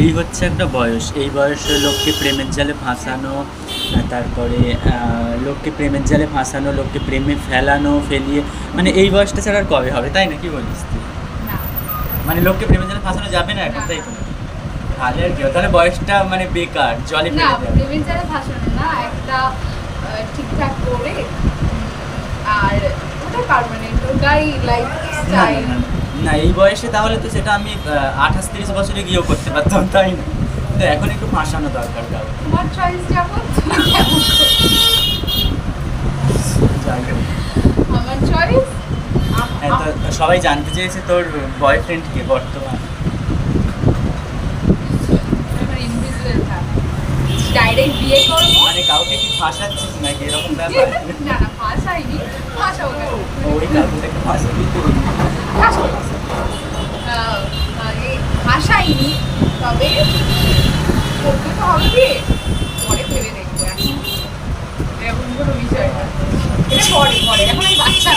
এই হচ্ছে একটা বয়স, এই বয়সে লোককে প্রেমের জালে ফাঁসানো, তারপরে লোককে প্রেমের জালে ফাঁসানো, লোককে প্রেমে ফেলানো, ফেলিয়ে, মানে এই বয়সটা ছাড়া আর কবে হবে, তাই না? কি বলিস তুই? না মানে লোককে প্রেমের জালে ফাঁসানো যাবে না এখন, না, তাই তো? তাহলে আর কি হবে? তাহলে বয়সটা মানে বেকার, জলে না, ফেলে দেবে। প্রেমের যারা ভাসানো না, একটা ঠিকঠাক করে আর ওটা পার্মানেন্ট, ওটাই লাইফ না, স্টাইল। না, না, না, এই বয়সে তাহলে তো সেটা আমি 28-30 বছরে গিয়েও করতে পারতাম, তাই না? তো এখন একটু ফাঁসানো দরকার কারো। তোমার চয়েস যেমন তুমি তেমন করো। যাই হোক। আমার চয়েস হ্যাঁ, তো সবাই জানতে চেয়েছে তোর বয়ফ্রেন্ড কে বর্তমান। আমার ইনভিজিবল থাকে, ডাইরেক্ট বিয়ে করবো। মানে কাউকে কি ফাঁসাচ্ছিস নাকি এরকম ব্যাপার? না না, ফাঁসাইনি, ফাঁসাও কেন? ওই কাকুটাকে ফাঁসাবি তুই? ফাঁসাও ফাঁসাইনি, তবে করতে তো হবে বিয়ে, পরে ভেবে দেখবো, এখন এরকম কোনো বিষয় না, এটা পরে পরে, এখন আমি বাচ্চা